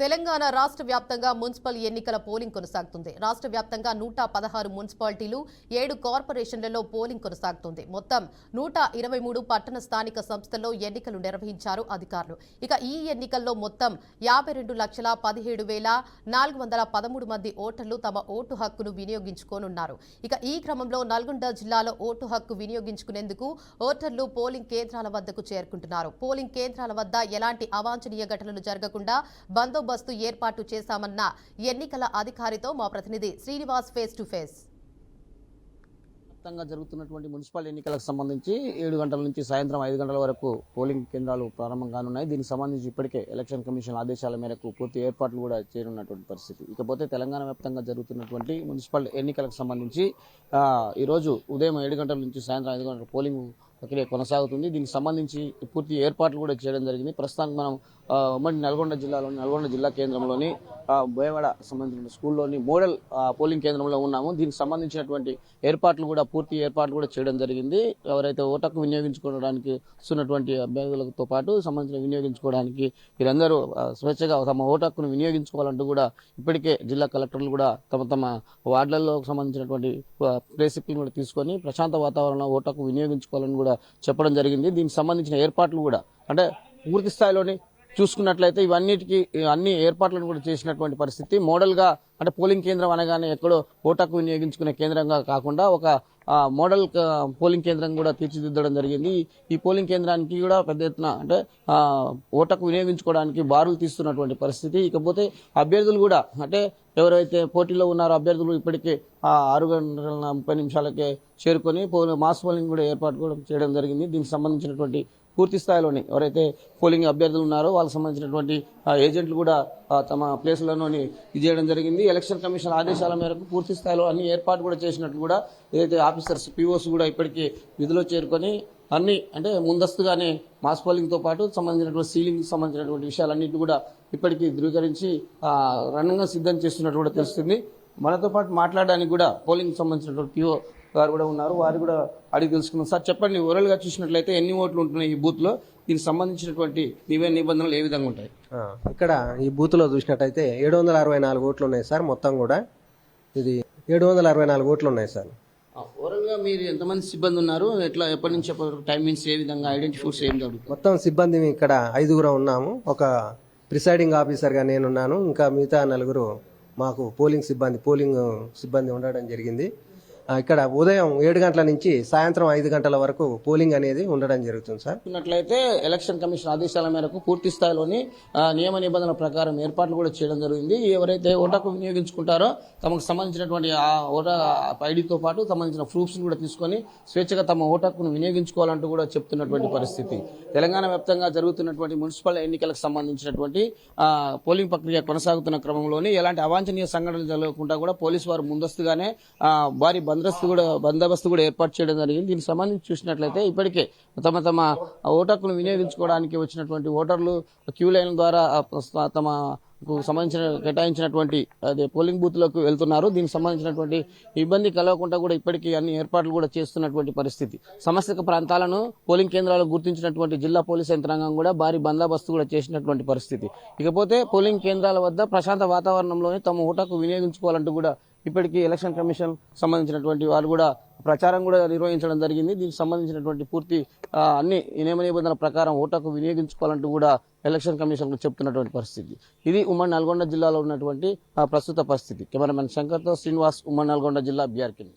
తెలంగాణ రాష్ట్ర వ్యాప్తంగా మున్సిపల్ ఎన్నికల పోలింగ్ కొనసాగుతుంది. రాష్ట్ర వ్యాప్తంగా 116 మున్సిపాలిటీలు, 7 కార్పొరేషన్లలో పోలింగ్ కొనసాగుతుంది. మొత్తం 123 పట్టణ స్థానిక సంస్థల్లో ఎన్నికలు నిర్వహించారు అధికారులు. ఇక ఈ ఎన్నికల్లో మొత్తం 52,17,413 మంది ఓటర్లు తమ ఓటు హక్కును వినియోగించుకోనున్నారు. ఇక ఈ క్రమంలో నల్గొండ జిల్లాలో ఓటు హక్కు వినియోగించుకునేందుకు ఓటర్లు పోలింగ్ కేంద్రాల వద్దకు చేరుకుంటున్నారు. పోలింగ్ కేంద్రాల వద్ద ఎలాంటి అవాంఛనీయ ఘటనలు జరగకుండా బందోబస్తు ఏర్పాటు చేశామన్న ఎన్నికల అధికారితో మా ప్రతినిధి శ్రీనివాస్ ఫేస్ టు ఫేస్. వ్యాప్తంగా జరుగుతున్నటువంటి మున్సిపల్ ఎన్నికలకు సంబంధించి 7 గంటల నుంచి సాయంత్రం 5 గంటల వరకు పోలింగ్ కేంద్రాలు ప్రారంభం కానున్నాయి. దీనికి సంబంధించి ఇప్పటికే ఎలక్షన్ కమిషన్ ఆదేశాల మేరకు పూర్తి ఏర్పాట్లు కూడా చేయనున్నటువంటి పరిస్థితి. ఇకపోతే తెలంగాణ వ్యాప్తంగా జరుగుతున్నటువంటి మున్సిపల్ ఎన్నికలకు సంబంధించి ఈరోజు ఉదయం 7 గంటల నుంచి సాయంత్రం 5 గంటల పోలింగ్ ప్రక్రియ కొనసాగుతుంది. దీనికి సంబంధించి పూర్తి ఏర్పాట్లు కూడా చేయడం జరిగింది. ప్రస్తుతానికి మనం ఉమ్మడి నల్గొండ జిల్లా కేంద్రంలోని బోయవాడ సంబంధించిన స్కూల్లోని మోడల్ పోలింగ్ కేంద్రంలో ఉన్నాము. దీనికి సంబంధించినటువంటి పూర్తి ఏర్పాట్లు కూడా చేయడం జరిగింది. ఎవరైతే ఓటకు వినియోగించుకోవడానికి వస్తున్నటువంటి అభ్యర్థులతో పాటు వినియోగించుకోవడానికి వీరందరూ స్వేచ్ఛగా తమ ఓటక్కును వినియోగించుకోవాలంటూ కూడా ఇప్పటికే జిల్లా కలెక్టర్లు కూడా తమ వార్డులలో సంబంధించినటువంటి ప్లేసిప్లను కూడా తీసుకొని ప్రశాంత వాతావరణంలో ఓటకు వినియోగించుకోవాలని కూడా చెప్పడం జరిగింది. దీనికి సంబంధించిన ఏర్పాట్లు కూడా అంటే పూర్తి స్థాయిలోని చూసుకున్నట్లయితే అన్ని ఏర్పాట్లను కూడా చేసినటువంటి పరిస్థితి. మోడల్గా అంటే పోలింగ్ కేంద్రం అనగానే ఎక్కడో ఓటకు వినియోగించుకునే కేంద్రంగా కాకుండా ఒక మోడల్ పోలింగ్ కేంద్రం కూడా తీర్చిదిద్దడం జరిగింది. ఈ పోలింగ్ కేంద్రానికి కూడా పెద్ద ఎత్తున అంటే ఓటకు వినియోగించుకోవడానికి బారులు తీస్తున్నటువంటి పరిస్థితి. ఇకపోతే అభ్యర్థులు కూడా అంటే ఎవరైతే పోటీలో ఉన్నారో అభ్యర్థులు ఇప్పటికే 6:30 చేరుకొని మాస్ పోలింగ్ కూడా ఏర్పాటు కూడా చేయడం జరిగింది. దీనికి సంబంధించినటువంటి పూర్తి స్థాయిలోని ఎవరైతే పోలింగ్ అభ్యర్థులు ఉన్నారో వాళ్ళకి సంబంధించినటువంటి ఏజెంట్లు కూడా తమ ప్లేసులలోని ఇది చేయడం జరిగింది. ఎలక్షన్ కమిషన్ ఆదేశాల మేరకు పూర్తి స్థాయిలో అన్ని ఏర్పాటు కూడా చేసినట్టు కూడా ఏదైతే ఆఫీసర్స్ పిఓస్ కూడా ఇప్పటికీ విధిలో చేరుకొని అన్ని అంటే ముందస్తుగానే మాస్ పోలింగ్తో పాటు సంబంధించినటువంటి సీలింగ్ సంబంధించినటువంటి విషయాలన్నింటి కూడా ఇప్పటికీ ధృవీకరించి రణంగా సిద్ధం చేస్తున్నట్టు కూడా తెలుస్తుంది. మనతో పాటు మాట్లాడడానికి కూడా పోలింగ్ సంబంధించినటువంటి పిఓ గారు కూడా ఉన్నారు. వారు కూడా అడిగి తెలుసుకున్నాం. సార్ చెప్పండి, ఓవరాల్గా చూసినట్లయితే ఎన్ని ఓట్లు ఉంటున్నాయి ఈ బూత్లో? దీనికి సంబంధించినటువంటి నిబంధనలు ఏ విధంగా ఉంటాయి? ఇక్కడ ఈ బూత్లో చూసినట్టయితే 764 ఓట్లు ఉన్నాయి సార్. మొత్తం కూడా ఇది 764 ఓట్లు ఉన్నాయి సార్. ఓవరాల్గా మీరు ఎంతమంది సిబ్బంది ఉన్నారు? ఎప్పటి నుంచి టైమింగ్స్ ఏ విధంగా ఐడెంటిఫైస్ ఏం జరుగుతుంది? మొత్తం సిబ్బంది ఇక్కడ 5గురు ఉన్నాము. ఒక ప్రిసైడింగ్ ఆఫీసర్గా నేనున్నాను. ఇంకా మిగతా 4 మాకు పోలింగ్ సిబ్బంది ఉండడం జరిగింది. ఇక్కడ ఉదయం 7 గంటల నుంచి సాయంత్రం 5 గంటల వరకు పోలింగ్ అనేది ఉండడం జరుగుతుంది సార్. చూసినట్లయితే ఎలక్షన్ కమిషన్ ఆదేశాల మేరకు పూర్తి స్థాయిలోని నియమ నిబంధనల ప్రకారం ఏర్పాట్లు కూడా చేయడం జరిగింది. ఎవరైతే ఓటకు వినియోగించుకుంటారో తమకు సంబంధించినటువంటి ఆ ఓటర్ ఐడితో పాటు సంబంధించిన ప్రూఫ్స్ కూడా తీసుకొని స్వేచ్ఛగా తమ ఓటకును వినియోగించుకోవాలంటూ కూడా చెప్తున్నటువంటి పరిస్థితి. తెలంగాణ వ్యాప్తంగా జరుగుతున్నటువంటి మున్సిపల్ ఎన్నికలకు సంబంధించినటువంటి పోలింగ్ ప్రక్రియ కొనసాగుతున్న క్రమంలోని ఎలాంటి అవాంఛనీయ సంఘటనలు జరగకుండా కూడా పోలీసు వారు ముందస్తుగానే భారీ బందోబస్తు కూడా ఏర్పాటు చేయడం జరిగింది. దీనికి సంబంధించి చూసినట్లయితే ఇప్పటికే తమ ఓటర్లను వినియోగించుకోవడానికి వచ్చినటువంటి ఓటర్లు క్యూ లైన్ ద్వారా తమకు సంబంధించిన కేటాయించినటువంటి అదే పోలింగ్ బూత్లకు వెళ్తున్నారు. దీనికి సంబంధించినటువంటి ఇబ్బంది కలగకుండా కూడా ఇప్పటికీ అన్ని ఏర్పాట్లు కూడా చేస్తున్నటువంటి పరిస్థితి. సమస్యక ప్రాంతాలను పోలింగ్ కేంద్రాలు గుర్తించినటువంటి జిల్లా పోలీస్ యంత్రాంగం కూడా భారీ బందోబస్తు కూడా చేసినటువంటి పరిస్థితి. ఇకపోతే పోలింగ్ కేంద్రాల వద్ద ప్రశాంత వాతావరణంలోనే తమ ఓటకు వినియోగించుకోవాలంటూ కూడా ఇప్పటికీ ఎలక్షన్ కమిషన్ సంబంధించినటువంటి వారు కూడా ప్రచారం కూడా నిర్వహించడం జరిగింది. దీనికి సంబంధించినటువంటి పూర్తి అన్ని నియమ నిబంధనల ప్రకారం ఓటకు వినియోగించుకోవాలంటూ కూడా ఎలక్షన్ కమిషన్ చెప్తున్నటువంటి పరిస్థితి. ఇది ఉమ్మడి నల్గొండ జిల్లాలో ఉన్నటువంటి ప్రస్తుత పరిస్థితి. కెమెరామెన్ శంకర్తో శ్రీనివాస్, ఉమ్మడి నల్గొండ జిల్లా, బీఆర్కే.